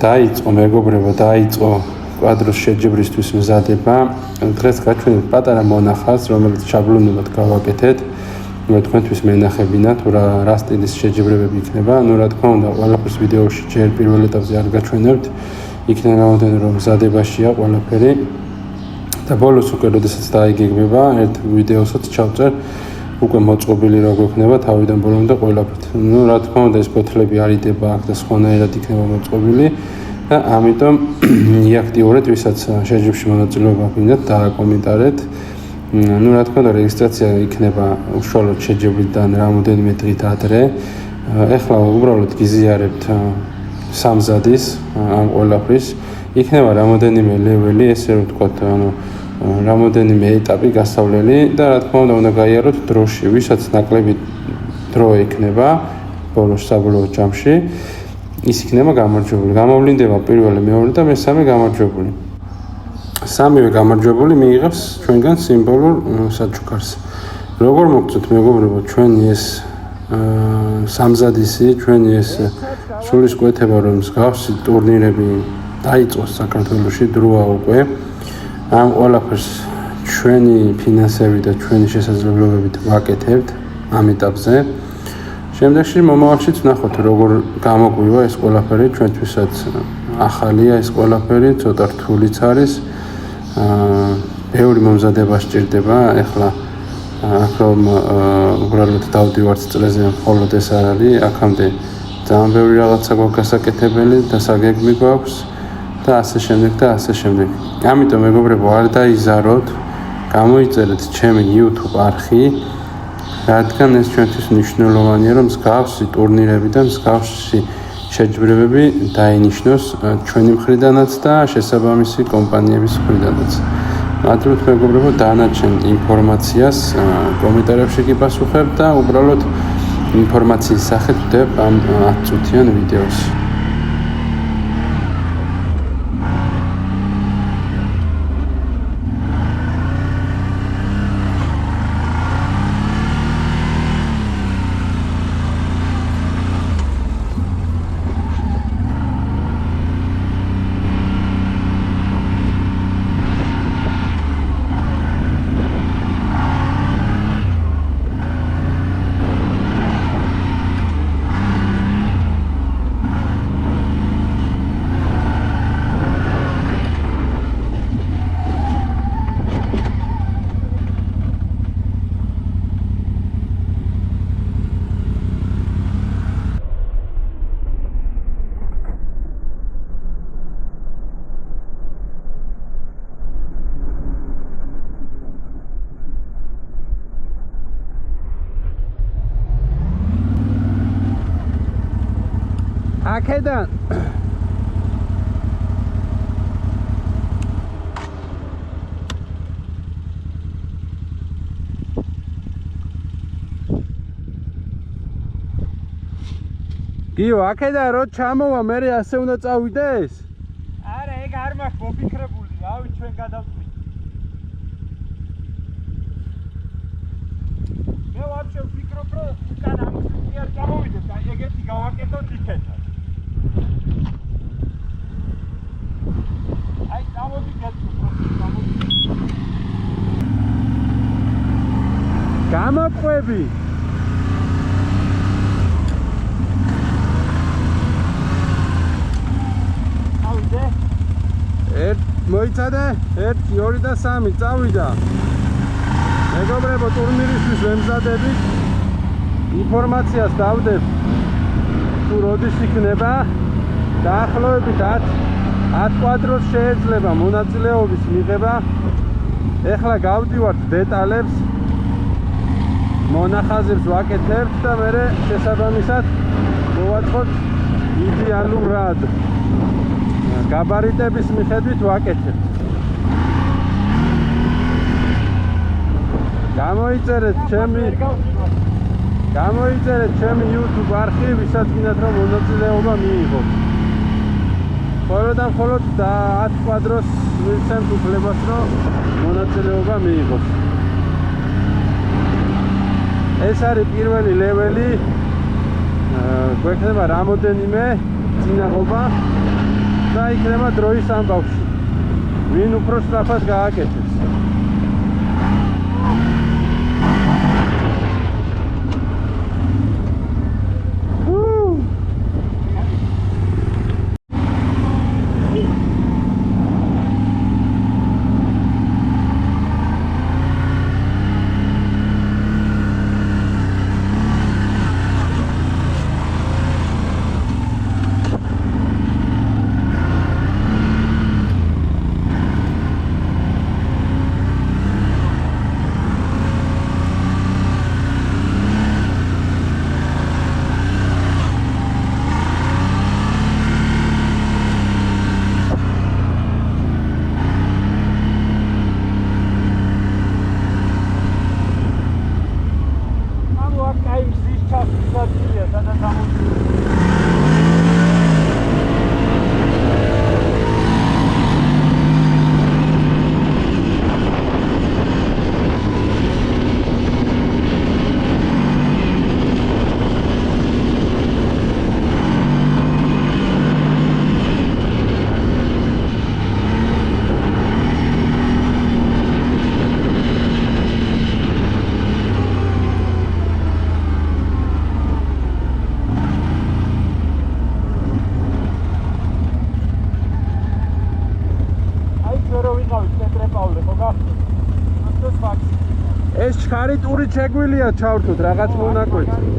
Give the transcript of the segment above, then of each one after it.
დაიწყო მეგობრებო, დაიწყო კვადროს შეჯიბრისთვის მზადება. დღეს გაჩვენებთ პატარა მონახაზს, რომელიც შაბლონურად გავაკეთეთ. თქვენთვის მენახებინა თუ რა სტილის შეჯიბრებები იქნება. რა თქმა უნდა, ყველაფერს ვიდეოში ჯერ პირველ ეტაპზე არ გაჩვენებთ. იქნება გამოდენ რომ მზადებაშია ყველაფერი. და ბოლოს უკვე როდესაც დაიგეგმება, ერთ ვიდეოსაც ჩავწერ, უკვე მოწყობილი რა გვექნება თავიდან ბოლომდე ყველაფრით. რა თქმა უნდა, ეს ფოთლები არ იდება აქ და სხვანაირად იქნება მოწყობილი და ამიტომ იაქტიურეთ, ვისაც შეჯიბრში მონაწილეობა გინდათ, დააკომენტარეთ. რა თქმა უნდა, რეგისტრაცია იქნება უშუალოდ შეჯიბრიდან რამოდენიმე დღით ადრე. ეხლა უბრალოდ გიზიარებთ სამზადის ამ ყველაფრის. იქნება რამოდენიმე ლეველი, ესე რომ ვთქვათ, რამოდენიმე ეტაპი გასავლელი და რა თქმა უნდა გაიაროთ დროში, ვისაც ნაკლები დრო ექნება ბოლოს საბოლოო ჯამში, ის იქნება გამარჯვებული. გამოვლინდება პირველი, მეორე და მესამე გამარჯვებული. სამივე გამარჯვებული მიიღებს ჩვენგან სიმბოლურ საჩუქარს. როგორ მოგწოთ მეგობრებო, ჩვენი ეს სამზადისი, ჩვენი ეს სულისკვეთება, რომ მსგავსი ტურნირები დაიწყოს საქართველოში, დროა უკვე. ამ ყველაფერს ჩვენი ფინანსები და ჩვენი შესაძლებლობებით ვაკეთებთ ამ ეტაპზე. შემდეგში მომავალშიც ვნახოთ როგორ გამოგვივა ეს ყველაფერი, ჩვენთვისაც ახალია ეს ყველაფერი, ცოტა რთულიც არის. ბევრი მომზადება სჭირდება, ეხლა აქ რომ უბრალოდ დავდივართ წრეზე, მხოლოდ ეს არ არის, აქამდე ძალიან ბევრი რაღაცა გვაქვს გასაკეთებელი და საგეგმი გვაქვს. და ასე შემდეგ და ასე შემდეგ. ამიტომ მეგობრებო, არ დაიზაროთ, გამოიწერეთ ჩემი YouTube არხი, რადგან ეს ჩვენთვის მნიშვნელოვანია, რომ მსგავსი ტურნირები და მსგავსი შეჯიბრებები დაინიშნოს ჩვენი მხრიდანაც და შესაბამისი კომპანიების მხრიდანაც. მადლობთ მეგობრებო, დანარჩენ ინფორმაციას კომენტარებში გიპასუხებ და უბრალოდ ინფორმაციის სახით ვდებ ამ 10 წუთიან ვიდეოს. აქედან გიო, აქედან რო ჩამოვა, მე ასე უნდა წავიდეს? არა, ეგ არ მაქვს მოფიქრებული, რავი ჩვენ გადავწვით. მე ვაფშე ვფიქრობ, რომ უკან ამოსული არ წამოვიდეთ, აი ეგეთი გავაკეთოთ იქეთ. აი, წამოვიდეთ, გამოყვები. მოიცადე 1, 2 და 3 წავიდა. მეგობრებო, ტურნირისთვის ვემზადებით. ინფორმაციას დავდებ თუ როდის იქნება. დაახლოებით 10 კვადროს შეიძლება მონაწილეობის მიღება. ეხლა გავდივართ დეტალებს, მონახაზებს ვაკეთებთ და მერე შესაბამისად მოვაწყოთ იდეალურად. გაბარიტების მიხედვით ვაკეთებთ. გამოიწერეთ ჩემი YouTube არხი, ვისაც გინდათ რომ მონაწილეობა მიიღოთ. მხოლოდ 10 კვადროს ვისცემთ უფლებას, რომ მონაწილეობა მიიღოთ. ეს არის პირველი ლეველი, გვექნება რამოდენიმე წინაღობა და იქნება დროის ამბავში. ვინ უფრო სწრაფად გააკეთებს. ეს ჩქარი ტური შეგვილია ჩავრთოთ რაღაც მონაკვეთს.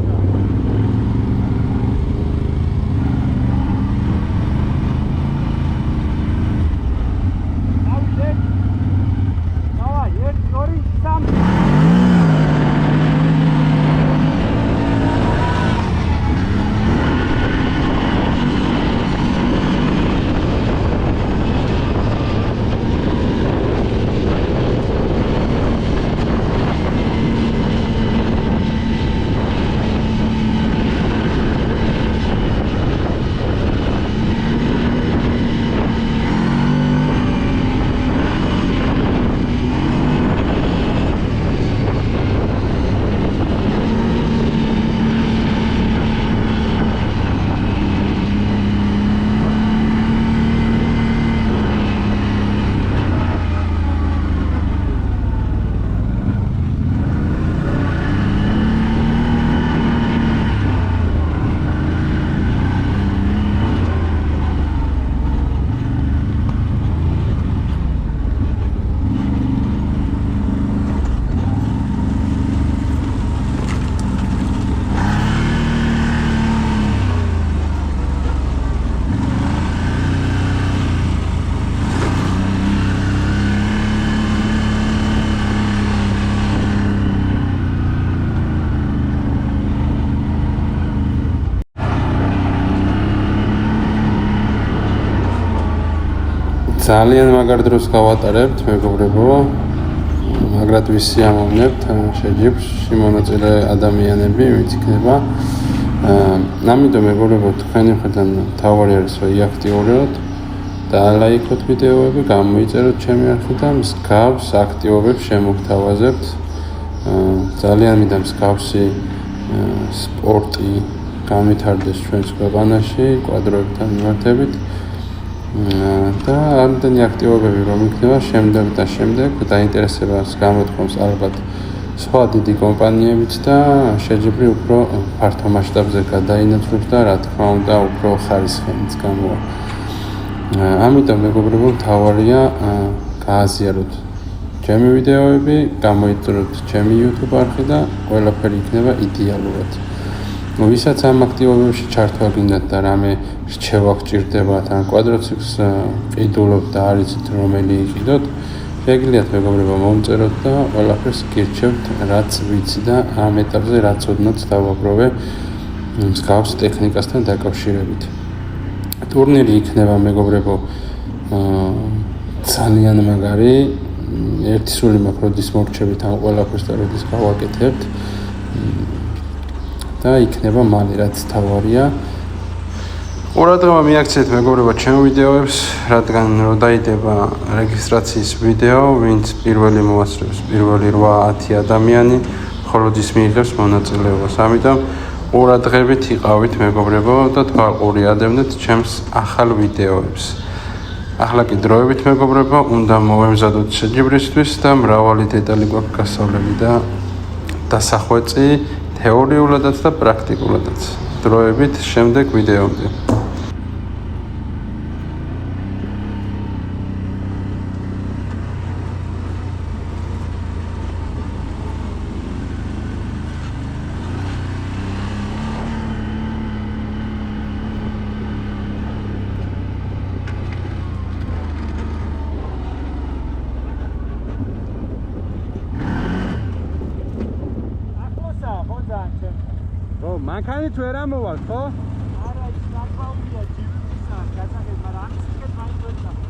ძალიან მაგარ დროს გავატარებთ, მეგობრებო. მაგრად ვისიამოვნებთ შეჯიბრში მონაწილე ადამიანები, ვინც იქნება. ამიტომ მეგობრებო, თქვენი მხრიდან თავარი არის რომ იაქტიუროთ და ლაიქოთ ვიდეოები, გამოიწეროთ ჩემი არხიდან, მსგავს აქტივობებს შემოგთავაზებთ. ძალიან მინდა მსგავსი სპორტი გამვითარდეს ჩვენს ქვეყანაში, კვადროებთან მიმართებით. და ამდენი აქტივობები რომ იქნება შემდეგ დაინტერესებას გამოთქვამს ალბათ სხვა დიდი კომპანიებიც და შეჯიბრი უფრო ფართო მასშტაბზე გადაინაცვლებს და რა თქმა უნდა უფრო ხარისხიანიც გამოვა. ამიტომ მეგობრებო, მთავარია გააზიაროთ ჩემი ვიდეოები, გამოიწეროთ ჩემი YouTube არხი და ყველაფერი იქნება იდეალურად. ვისაც ამ აქტივობებში ჩართვა გინდათ და რამე რჩევა გჭირდებათ, ან კვადროციკლს ყიდულობთ და არ იცით რომელი იყიდოთ, შეგიძლიათ მეგობრებო მომწეროთ და ყველაფერს გირჩევთ, რაც ვიცი და ამ ეტაპზე რაც ოდნავ დავაბროვე მსგავს ტექნიკასთან დაკავშირებით. ტურნირი იქნება მეგობრებო ძალიან მაგარი, ერთი სული მაქვს როდის მორჩებით ამ ყველაფერს და როდის გავაკეთებთ. და იქნება მალე რაც თავარია. ყურადღება მიაქციეთ მეგობრებო ჩემ ვიდეოებს, რადგან რო დაიდება რეგისტრაციის ვიდეო, ვინც პირველი მოასწრებს, პირველი 8-10 ადამიანი მხოლოდ ის მიიღებს მონაწილეობას. ამიტომ ყურადღებით იყავით მეგობრებო და თვალყური ადევნეთ ჩემს ახალ ვიდეოებს. ახლა კი დროებით მეგობრებო, უნდა მოვემზადოთ შეჯიბრისთვის და მრავალი დეტალი გვაქვს გასავლელი და დასახვეწი თეორიულადაც და პრაქტიკულადაც. დროებით შემდეგ ვიდეომდე. მანქანით ვერ ამოვალ, ხო? არა, ის ნაკბაულია ჯიბრისთან, გასაგებ, მაგრამ ამის იქეთ მაინც ვერ ჩამოვა.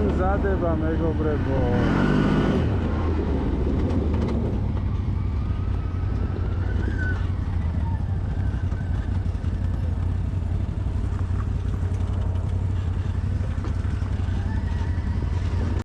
მზადება მეგობრებო.